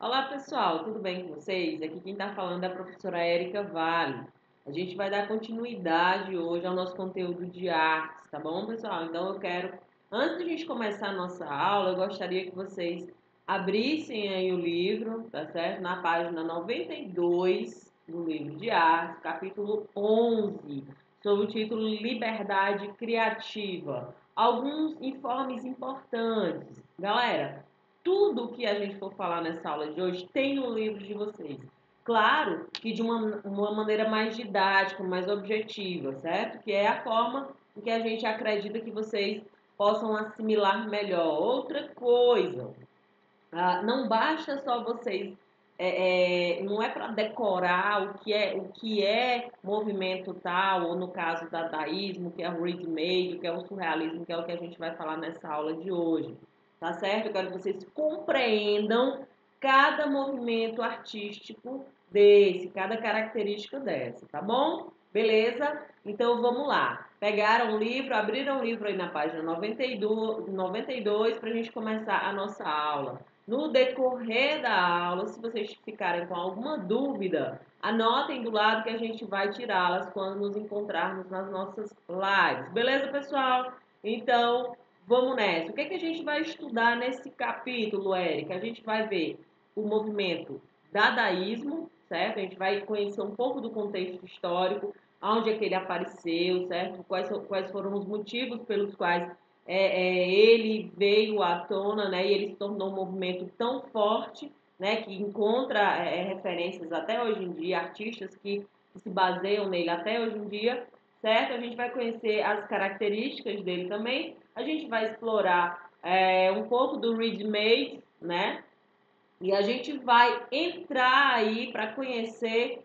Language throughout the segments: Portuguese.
Olá pessoal, tudo bem com vocês? Aqui quem está falando é a professora Érica Vale. A gente vai dar continuidade hoje ao nosso conteúdo de artes, tá bom, pessoal? Então antes de a gente começar a nossa aula, eu gostaria que vocês abrissem aí o livro, tá certo? Na página 92 do livro de artes, capítulo 11, sob o título Liberdade Criativa. Alguns informes importantes. Galera, tudo que a gente for falar nessa aula de hoje tem no livro de vocês. Claro que de uma maneira mais didática, mais objetiva, certo? Que é a forma em que a gente acredita que vocês possam assimilar melhor. Outra coisa, não basta só vocês, não é para decorar o que é movimento tal, ou no caso da dadaísmo, o que é o ready-made, o que é o surrealismo, que é o que a gente vai falar nessa aula de hoje. Tá certo? Eu quero que vocês compreendam cada movimento artístico cada característica dessa, tá bom? Beleza? Então vamos lá. Pegaram o livro, abriram o livro aí na página 92 para a gente começar a nossa aula. No decorrer da aula, se vocês ficarem com alguma dúvida, anotem do lado que a gente vai tirá-las quando nos encontrarmos nas nossas lives. Beleza, pessoal? Então, vamos nessa. O que é que a gente vai estudar nesse capítulo, Érica? A gente vai ver o movimento dadaísmo, certo? A gente vai conhecer um pouco do contexto histórico, onde é que ele apareceu, certo? Quais foram os motivos pelos quais ele veio à tona, né? E ele se tornou um movimento tão forte, né? Que encontra referências até hoje em dia, artistas que se baseiam nele até hoje em dia, certo? A gente vai conhecer as características dele também. A gente vai explorar um pouco do ready-made, né? E a gente vai entrar aí para conhecer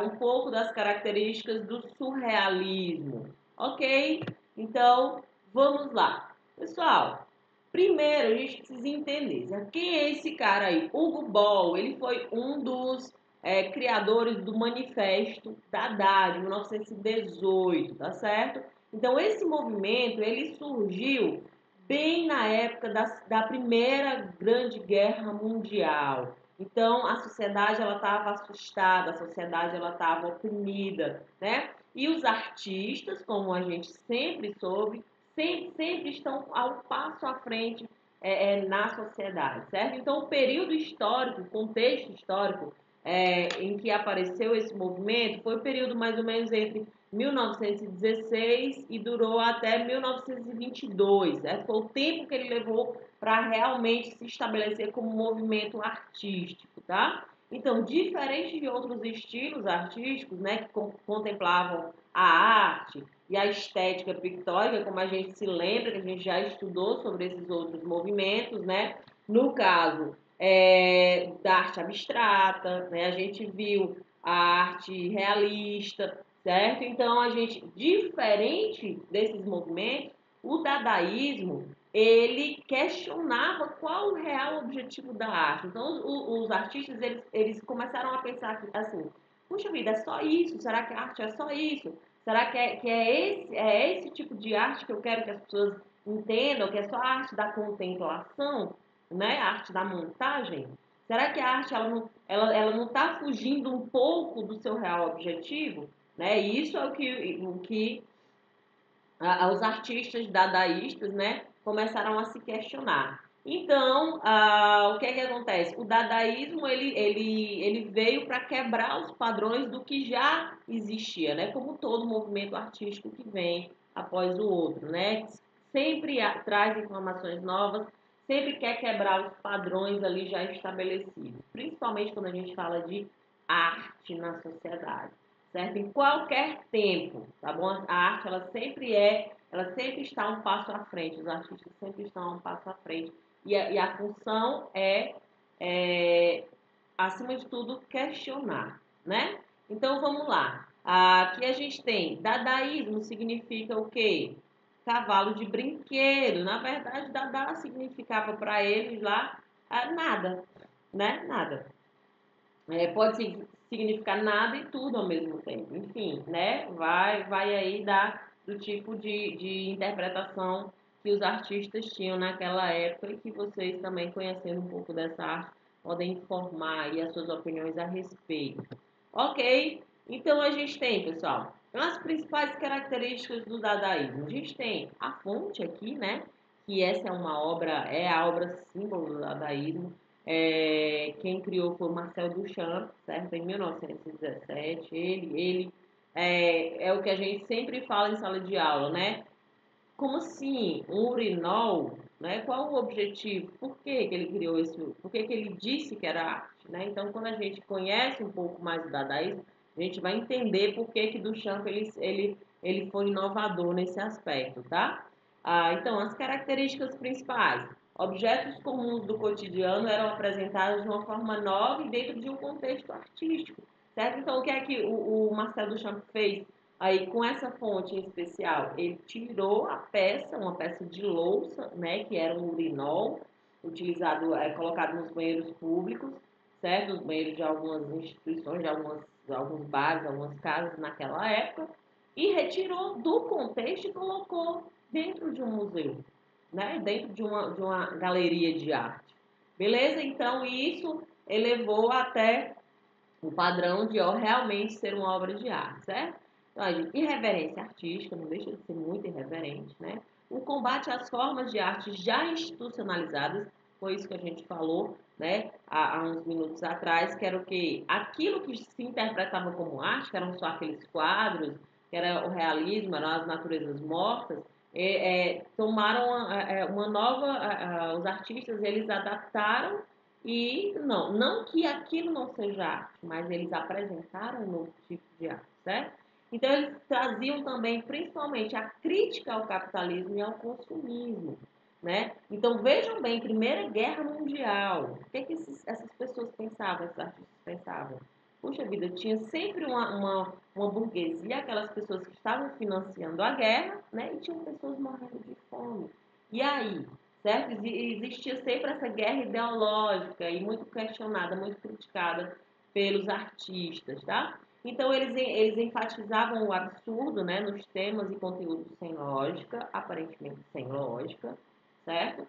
um pouco das características do surrealismo, ok? Então, vamos lá. Pessoal, primeiro a gente precisa entender quem é esse cara aí. Hugo Ball, ele foi um dos criadores do Manifesto Dada, de 1918, tá certo? Então, esse movimento, ele surgiu bem na época da Primeira Grande Guerra Mundial. Então, a sociedade ela estava assustada, a sociedade ela estava oprimida, né? E os artistas, como a gente sempre soube, sempre estão ao passo à frente na sociedade, certo? Então, o período histórico, o contexto histórico em que apareceu esse movimento foi o período mais ou menos entre 1916 e durou até 1922, certo? Foi o tempo que ele levou para realmente se estabelecer como movimento artístico, tá? Então, diferente de outros estilos artísticos, né, que contemplavam a arte e a estética pictórica, como a gente se lembra, que a gente já estudou sobre esses outros movimentos, né? No caso da arte abstrata, né? A gente viu a arte realista, certo? Então, diferente desses movimentos, o dadaísmo, ele questionava qual o real objetivo da arte. Então, os artistas, eles começaram a pensar assim, puxa vida, é só isso? Será que a arte é só isso? Será que é esse tipo de arte que eu quero que as pessoas entendam, que é só a arte da contemplação, né? A arte da montagem? Será que a arte ela não está fugindo um pouco do seu real objetivo? Né? E isso é o que os artistas dadaístas, né, começaram a se questionar. Então, o que é que acontece? O dadaísmo ele veio para quebrar os padrões do que já existia, né? Como todo movimento artístico que vem após o outro, né? Sempre traz informações novas, sempre quer quebrar os padrões ali já estabelecidos, principalmente quando a gente fala de arte na sociedade, certo? Em qualquer tempo, tá bom? A arte, ela sempre está um passo à frente, os artistas sempre estão um passo à frente. E a função é, acima de tudo, questionar, né? Então, vamos lá. Aqui a gente tem, dadaísmo significa o quê? Cavalo de brinquedo. Na verdade, Dada significava para eles lá nada, né? Nada. Pode significar nada e tudo ao mesmo tempo. Enfim, né? Vai aí dar do tipo de interpretação que os artistas tinham naquela época e que vocês também conhecendo um pouco dessa arte podem informar aí as suas opiniões a respeito. Ok? Então a gente tem, pessoal, as principais características do dadaísmo. A gente tem a fonte aqui, né? Que essa é a obra símbolo do dadaísmo. Quem criou foi o Marcel Duchamp, certo? Em 1917. Ele é o que a gente sempre fala em sala de aula, né? Como assim? Um urinol, né? Qual o objetivo? Por que que ele criou esse? Por que que ele disse que era arte, né? Então, quando a gente conhece um pouco mais do dadaísmo, a gente vai entender por que que Duchamp ele foi inovador nesse aspecto, tá? Então, as características principais. Objetos comuns do cotidiano eram apresentados de uma forma nova e dentro de um contexto artístico, certo? Então, o que é que o Marcel Duchamp fez? Aí, com essa fonte em especial, ele tirou a peça, uma peça de louça, né, que era um urinol, utilizado, colocado nos banheiros públicos, certo? Nos banheiros de algumas instituições, de alguns bares, algumas casas naquela época, e retirou do contexto e colocou dentro de um museu, né? Dentro de uma galeria de arte. Beleza? Então, isso elevou até o padrão de realmente ser uma obra de arte, certo? Então, irreverência artística, não deixa de ser muito irreverente, né? O combate às formas de arte já institucionalizadas, foi isso que a gente falou, né, há uns minutos atrás, que era o quê? Aquilo que se interpretava como arte, que eram só aqueles quadros, que era o realismo, eram as naturezas mortas, tomaram uma nova, os artistas, eles adaptaram e não que aquilo não seja arte, mas eles apresentaram um novo tipo de arte, certo? Então eles traziam também, principalmente, a crítica ao capitalismo e ao consumismo, né? Então vejam bem, Primeira Guerra Mundial, o que, essas pessoas pensavam, esses artistas pensavam? Puxa vida, tinha sempre uma burguesia, aquelas pessoas que estavam financiando a guerra, né? E tinham pessoas morrendo de fome. E aí, certo? Existia sempre essa guerra ideológica e muito questionada, muito criticada pelos artistas, tá? Então, eles enfatizavam o absurdo, né, nos temas e conteúdos sem lógica, aparentemente sem lógica, certo?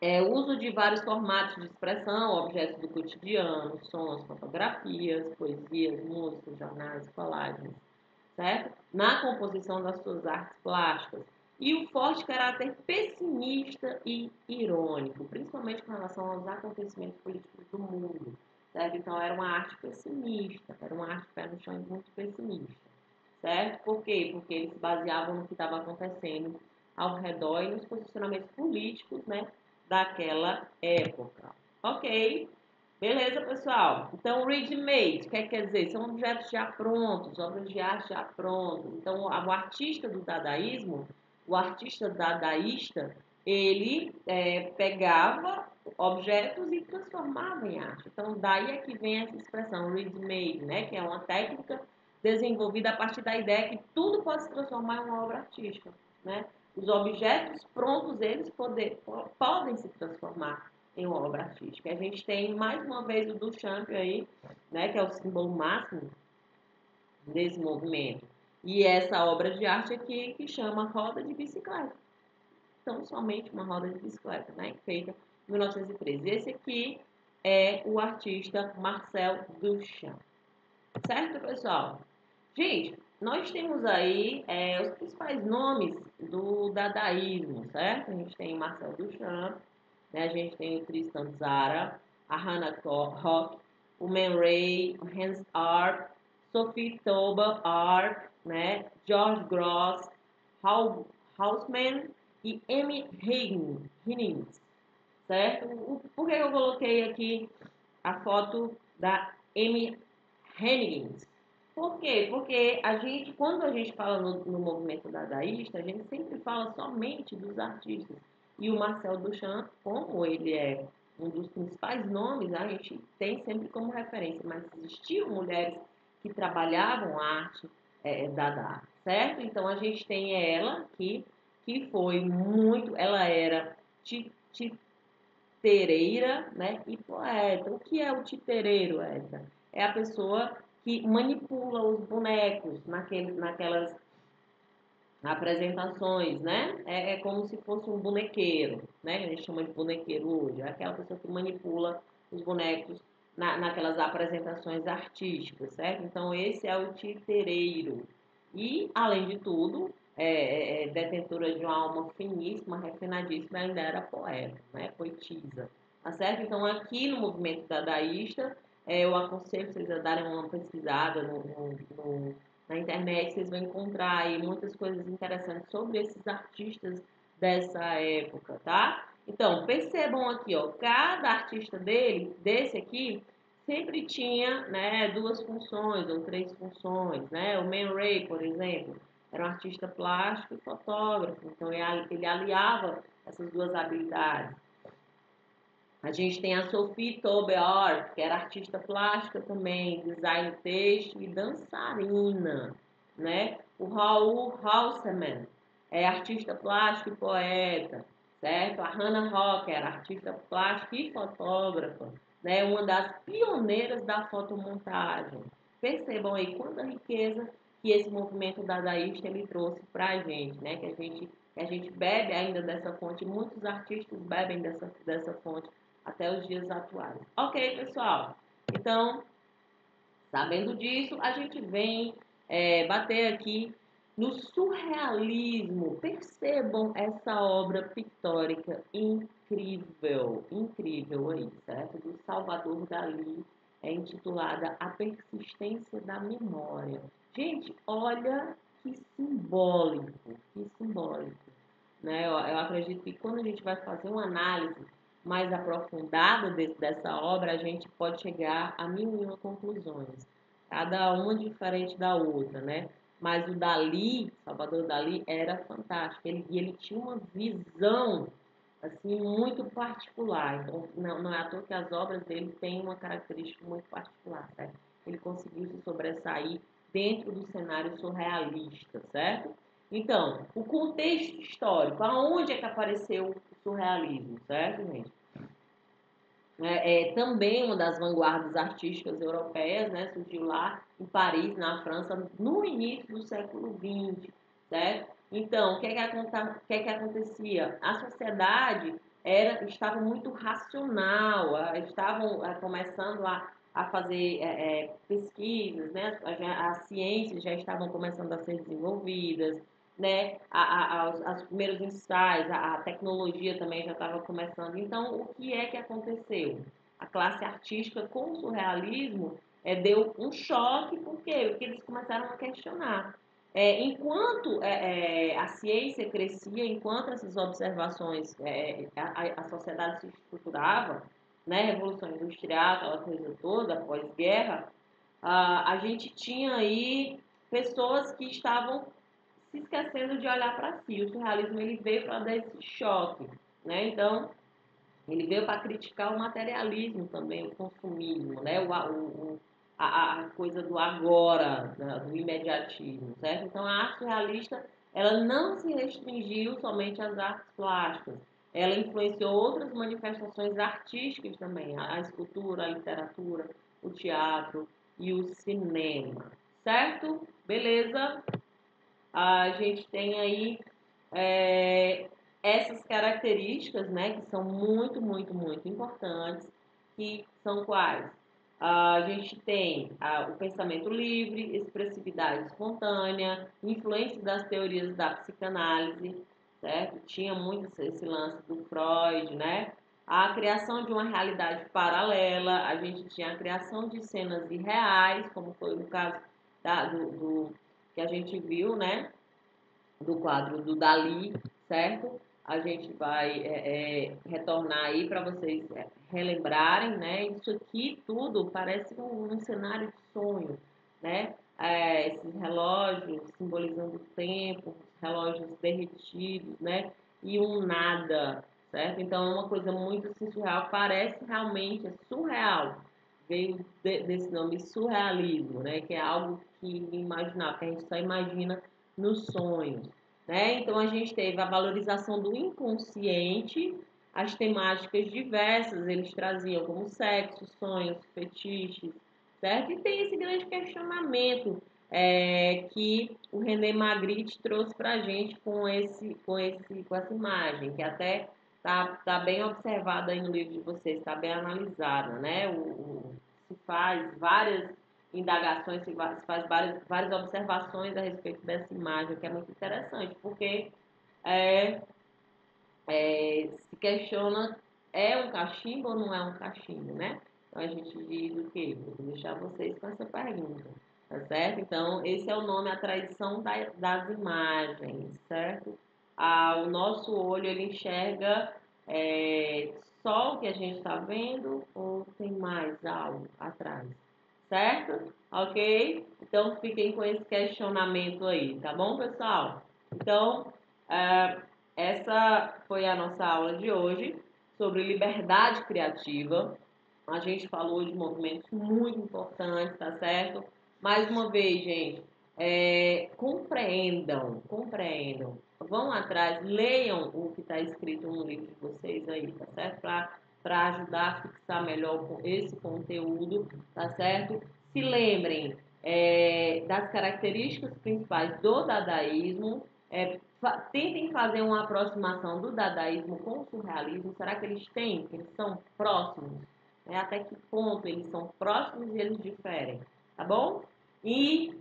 O uso de vários formatos de expressão, objetos do cotidiano, sons, fotografias, poesias, músicas, jornais, colagens, certo? Na composição das suas artes plásticas. E o forte caráter pessimista e irônico, principalmente com relação aos acontecimentos políticos do mundo, certo? Então, era uma arte pessimista, era uma arte pé no chão e muito pessimista, certo? Por quê? Porque eles se baseavam no que estava acontecendo ao redor e nos posicionamentos políticos, né, daquela época. Ok? Beleza, pessoal? Então, ready-made, o que quer dizer? São objetos já prontos, obras de arte já prontas. Então, o artista do dadaísmo, o artista dadaísta, ele pegava objetos e transformava em arte. Então, daí é que vem essa expressão ready-made, né? Que é uma técnica desenvolvida a partir da ideia que tudo pode se transformar em uma obra artística, né? Os objetos prontos, eles podem se transformar em uma obra artística. A gente tem, mais uma vez, o Duchamp aí, né, que é o símbolo máximo desse movimento. E essa obra de arte aqui, que chama Roda de Bicicleta. Então, somente uma roda de bicicleta, né, feita em 1913. Esse aqui é o artista Marcel Duchamp. Certo, pessoal? Gente, nós temos aí os principais nomes do dadaísmo, certo? A gente tem Marcel Duchamp, né? A gente tem o Tristan Tzara, a Hannah Rock, o Man Ray, o Hans Arp, Sophie Toba Arp, né? George Gross, Hausmann e Amy Higgins, certo? Por que eu coloquei aqui a foto da Amy Higgins? Por quê? Porque quando a gente fala no movimento dadaísta, a gente sempre fala somente dos artistas. E o Marcel Duchamp, como ele é um dos principais nomes, a gente tem sempre como referência. Mas existiam mulheres que trabalhavam a arte Dada, certo? Então a gente tem ela que foi muito, ela era titereira, né? E poeta. O que é o titereiro, Edna? É a pessoa que manipula os bonecos naquelas apresentações, né? É como se fosse um bonequeiro, né? Que a gente chama de bonequeiro hoje. É aquela pessoa que manipula os bonecos naquelas apresentações artísticas, certo? Então, esse é o titereiro. E, além de tudo, detentora de uma alma finíssima, refinadíssima, ainda era poeta, né? Poetisa, tá certo? Então, aqui no movimento dadaísta, eu aconselho vocês a darem uma pesquisada na internet, vocês vão encontrar aí muitas coisas interessantes sobre esses artistas dessa época, tá? Então, percebam aqui, ó, cada artista desse aqui, sempre tinha, né, duas funções ou três funções, né? O Man Ray, por exemplo, era um artista plástico e fotógrafo, então ele aliava essas duas habilidades. A gente tem a Sophie Tobeart, que era artista plástica também, design têxtil e dançarina, né? O Raul Halseman é artista plástico e poeta, certo? A Hannah Rock era artista plástica e fotógrafa, né? Uma das pioneiras da fotomontagem. Percebam aí quanta riqueza que esse movimento dadaísta ele trouxe para a gente, né? Que a gente bebe ainda dessa fonte, muitos artistas bebem dessa fonte até os dias atuais. Ok, pessoal? Então, sabendo disso, a gente vem bater aqui no surrealismo. Percebam essa obra pictórica incrível, incrível aí, certo? Do Salvador Dalí, intitulada A Persistência da Memória. Gente, olha que simbólico, né? Eu acredito que quando a gente vai fazer uma análise mais aprofundada dessa obra, a gente pode chegar a mil e uma conclusões, cada uma diferente da outra, né? Mas o Dalí, Salvador Dalí, era fantástico. Ele tinha uma visão assim muito particular. Então, não é à toa que as obras dele têm uma característica muito particular, certo? Ele conseguiu se sobressair dentro do cenário surrealista, certo? Então, o contexto histórico, aonde é que apareceu o surrealismo, certo, gente? Também uma das vanguardas artísticas europeias, né? Surgiu lá em Paris, na França, no início do século XX, certo? Então, o que é que acontecia? A sociedade estava muito racional, estavam começando a fazer pesquisas, né? As ciências já estavam começando a ser desenvolvidas, né? Os primeiros ensaios, a tecnologia também já estava começando. Então, o que é que aconteceu? A classe artística com o surrealismo deu um choque, por quê? Porque eles começaram a questionar. Enquanto a ciência crescia, enquanto essas observações, a sociedade se estruturava, né, Revolução Industrial, aquela coisa toda, pós-guerra, a gente tinha aí pessoas que estavam se esquecendo de olhar para si. O surrealismo ele veio para dar esse choque, né? Então, ele veio para criticar o materialismo também, o consumismo, né? A coisa do agora, né? Do imediatismo, certo? Então, a arte realista, ela não se restringiu somente às artes plásticas. Ela influenciou outras manifestações artísticas também, a escultura, a literatura, o teatro e o cinema, certo? Beleza? A gente tem aí é, essas características, né, que são muito, muito, muito importantes, que são quais? A gente tem o pensamento livre, expressividade espontânea, influência das teorias da psicanálise, certo? Tinha muito esse lance do Freud, né? A criação de uma realidade paralela, a gente tinha a criação de cenas irreais, como foi no caso do que a gente viu, né? Do quadro do Dali, certo? A gente vai retornar aí para vocês relembrarem, né? Isso aqui tudo parece um cenário de sonho, né? Esses relógios simbolizando o tempo, relógios derretidos, né? E um nada, certo? Então é uma coisa muito assim, surreal, parece realmente surreal. Veio desse nome surrealismo, né? Que é algo que imaginar, que a gente só imagina nos sonhos, né? Então a gente teve a valorização do inconsciente, as temáticas diversas, eles traziam como sexo, sonhos, fetiches, certo? E tem esse grande questionamento que o René Magritte trouxe para a gente com essa imagem, que até tá bem observada aí no livro de vocês, está bem analisada, né? Se faz várias indagações, se faz várias observações a respeito dessa imagem, que é muito interessante, porque é, se questiona, é um cachimbo ou não é um cachimbo, né? Então a gente diz o quê? Vou deixar vocês com essa pergunta, tá certo? Então, esse é o nome, a tradição das imagens, certo? O nosso olho, ele enxerga só o que a gente está vendo ou tem mais algo atrás, certo? Ok? Então, fiquem com esse questionamento aí, tá bom, pessoal? Então, ah, essa foi a nossa aula de hoje sobre liberdade criativa. A gente falou de movimentos muito importantes, tá certo? Mais uma vez, gente, compreendam. Vão atrás, leiam o que está escrito no livro de vocês aí, tá certo? Para ajudar a fixar melhor esse conteúdo, tá certo? Se lembrem das características principais do dadaísmo, tentem fazer uma aproximação do dadaísmo com o surrealismo. Será que eles têm? Eles são próximos? Até que ponto eles são próximos e eles diferem? Tá bom? E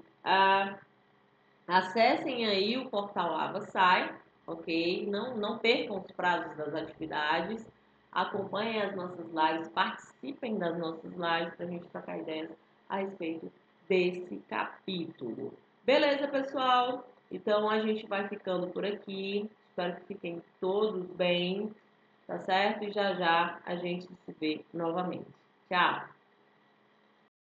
acessem aí o portal AvaSai, ok? Não percam os prazos das atividades. Acompanhem as nossas lives, participem das nossas lives para a gente trocar ideias a respeito desse capítulo. Beleza, pessoal? Então a gente vai ficando por aqui. Espero que fiquem todos bem, tá certo? E já já a gente se vê novamente. Tchau!